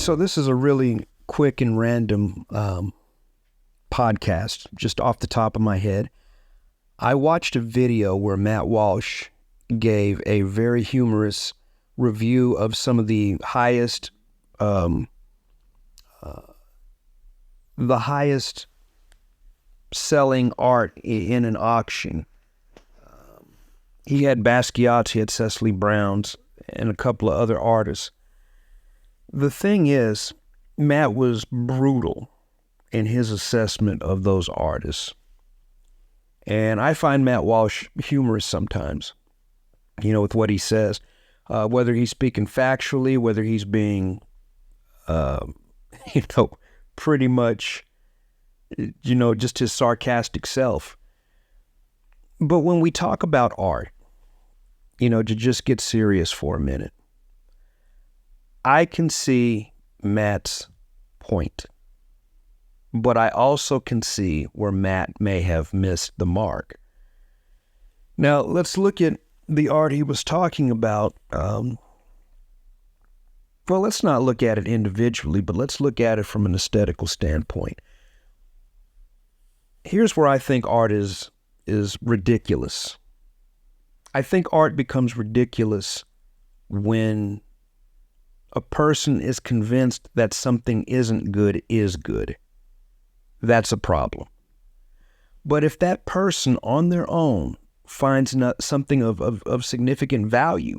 So this is a really quick and random podcast, just off the top of my head. I watched a video where Matt Walsh gave a very humorous review of some of the highest selling art in an auction. He had Basquiat's, he had Cecily Brown's, and a couple of other artists. The thing is, Matt was brutal in his assessment of those artists. And I find Matt Walsh humorous sometimes, with what he says. Whether he's speaking factually, whether he's being, pretty much, just his sarcastic self. But when we talk about art, to just get serious for a minute, I can see Matt's point, but I also can see where Matt may have missed the mark. Now, let's look at the art he was talking about. Well, let's not look at it individually, but let's look at it from an aesthetical standpoint. Here's where I think art is ridiculous. I think art becomes ridiculous when a person is convinced that something isn't good is good. That's a problem. But if that person on their own finds something of significant value,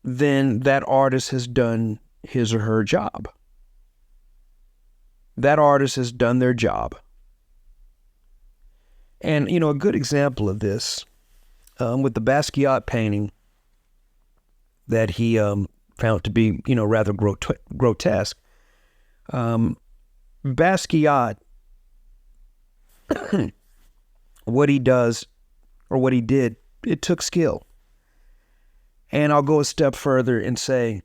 then that artist has done his or her job. That artist has done their job. And, a good example of this, with the Basquiat painting that he found to be, rather grotesque. Basquiat, what he does, or what he did, it took skill. And I'll go a step further and say,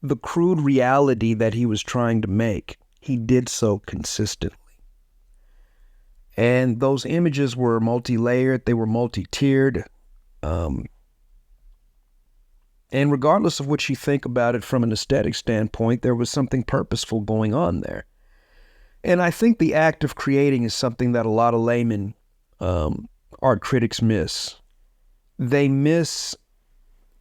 the crude reality that he was trying to make, he did so consistently. And those images were multi-layered, they were multi-tiered. And regardless of what you think about it from an aesthetic standpoint, there was something purposeful going on there. And I think the act of creating is something that a lot of laymen, art critics miss. They miss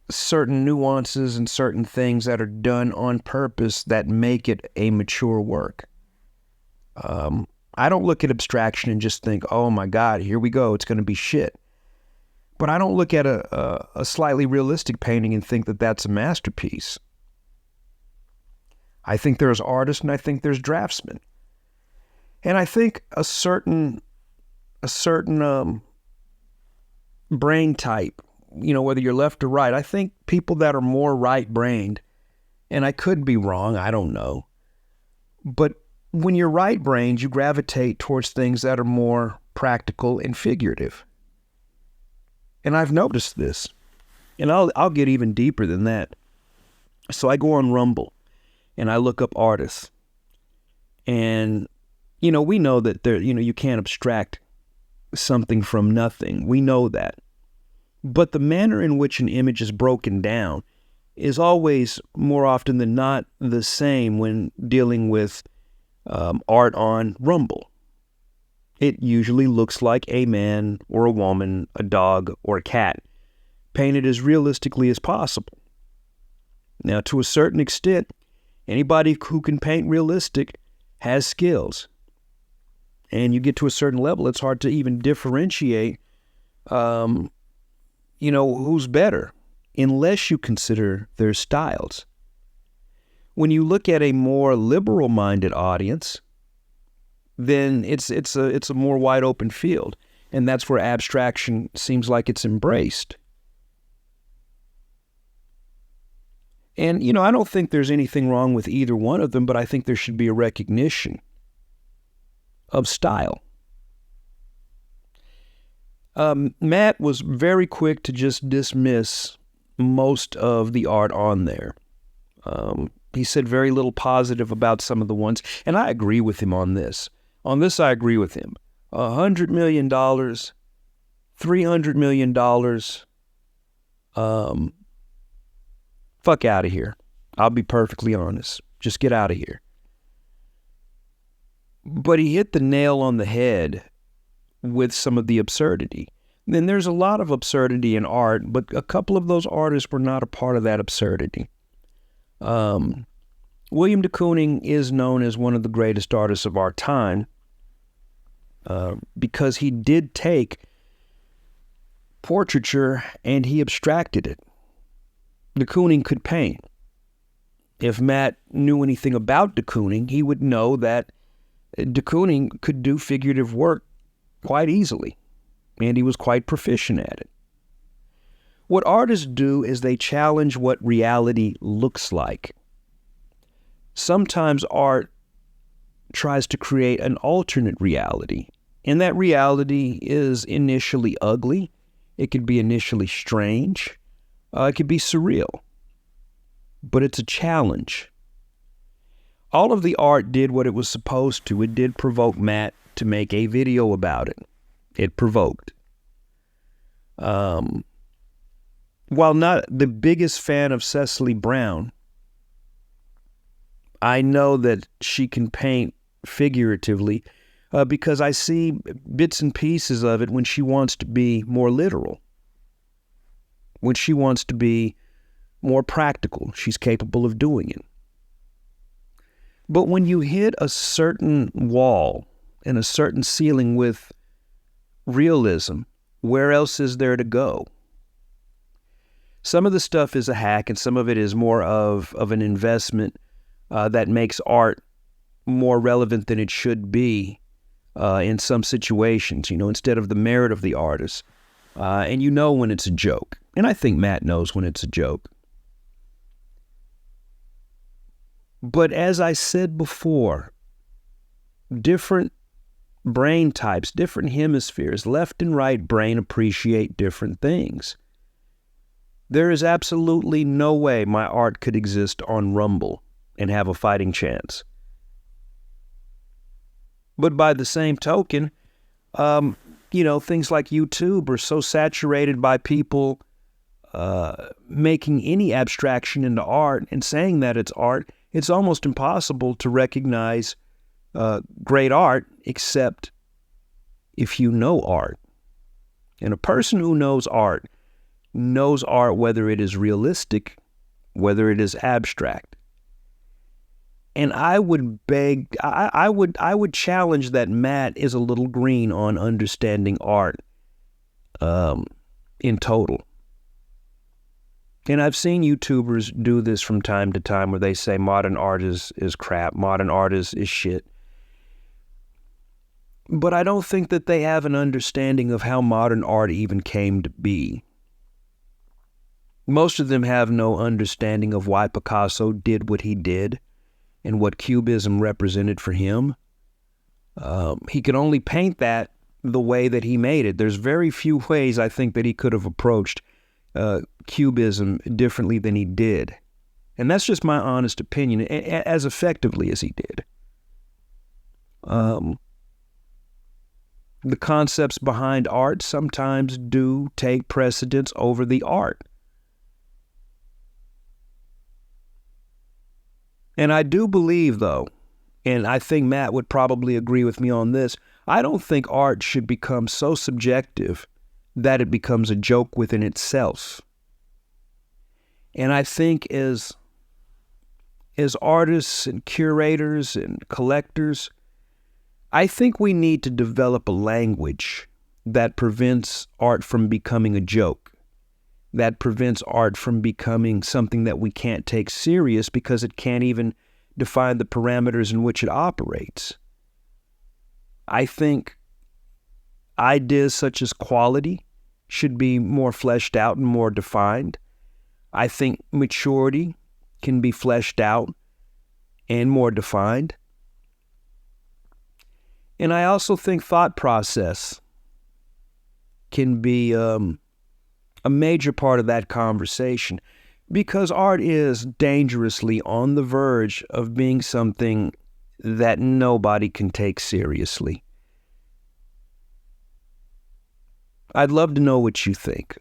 certain nuances and certain things that are done on purpose that make it a mature work. I don't look at abstraction and just think, oh my God, here we go, it's going to be shit. But I don't look at a slightly realistic painting and think that that's a masterpiece. I think there's artists and I think there's draftsmen. And I think a certain brain type, whether you're left or right, I think people that are more right-brained, and I could be wrong, I don't know, but when you're right-brained, you gravitate towards things that are more practical and figurative. And I've noticed this, and I'll get even deeper than that. So I go on Rumble, and I look up artists, and we know that you can't abstract something from nothing. We know that, but the manner in which an image is broken down is always, more often than not, the same when dealing with art on Rumble. It usually looks like a man or a woman, a dog or a cat, painted as realistically as possible. Now, to a certain extent, anybody who can paint realistic has skills. And you get to a certain level, it's hard to even differentiate, who's better, unless you consider their styles. When you look at a more liberal-minded audience, then it's a more wide open field, and that's where abstraction seems like it's embraced. And I don't think there's anything wrong with either one of them, but I think there should be a recognition of style. Matt was very quick to just dismiss most of the art on there. He said very little positive about some of the ones, and I agree with him on this. On this, I agree with him. $100 million, $300 million, fuck out of here. I'll be perfectly honest. Just get out of here. But he hit the nail on the head with some of the absurdity. And there's a lot of absurdity in art, but a couple of those artists were not a part of that absurdity. William de Kooning is known as one of the greatest artists of our time because he did take portraiture and he abstracted it. De Kooning could paint. If Matt knew anything about de Kooning, he would know that de Kooning could do figurative work quite easily, and he was quite proficient at it. What artists do is they challenge what reality looks like. Sometimes art tries to create an alternate reality, and that reality is initially ugly. It could be initially strange. It could be surreal. But it's a challenge. All of the art did what it was supposed to. It did provoke Matt to make a video about it. It provoked. While not the biggest fan of Cecily Brown, I know that she can paint figuratively because I see bits and pieces of it when she wants to be more literal. When she wants to be more practical, she's capable of doing it. But when you hit a certain wall and a certain ceiling with realism, where else is there to go? Some of the stuff is a hack, and some of it is more of an investment that makes art more relevant than it should be in some situations, instead of the merit of the artist. And when it's a joke. And I think Matt knows when it's a joke. But as I said before, different brain types, different hemispheres, left and right brain appreciate different things. There is absolutely no way my art could exist on Rumble and have a fighting chance. But by the same token, things like YouTube are so saturated by people making any abstraction into art and saying that it's art, it's almost impossible to recognize great art except if you know art. And a person who knows art whether it is realistic, whether it is abstract. And I would I would challenge that Matt is a little green on understanding art in total. And I've seen YouTubers do this from time to time where they say modern art is crap, modern art is shit. But I don't think that they have an understanding of how modern art even came to be. Most of them have no understanding of why Picasso did what he did and what Cubism represented for him. He could only paint that the way that he made it. There's very few ways I think that he could have approached Cubism differently than he did. And that's just my honest opinion, as effectively as he did. The concepts behind art sometimes do take precedence over the art. And I do believe, though, and I think Matt would probably agree with me on this, I don't think art should become so subjective that it becomes a joke within itself. And I think as artists and curators and collectors, I think we need to develop a language that prevents art from becoming a joke, that prevents art from becoming something that we can't take serious because it can't even define the parameters in which it operates. I think ideas such as quality should be more fleshed out and more defined. I think maturity can be fleshed out and more defined. And I also think thought process can be a major part of that conversation, because art is dangerously on the verge of being something that nobody can take seriously. I'd love to know what you think.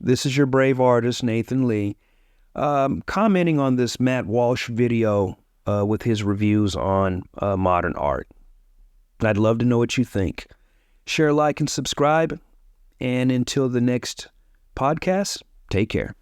This is your brave artist, Nathan Lee. commenting on this Matt Walsh video with his reviews on modern art. I'd love to know what you think. Share, like, and subscribe. And until the next podcast, take care.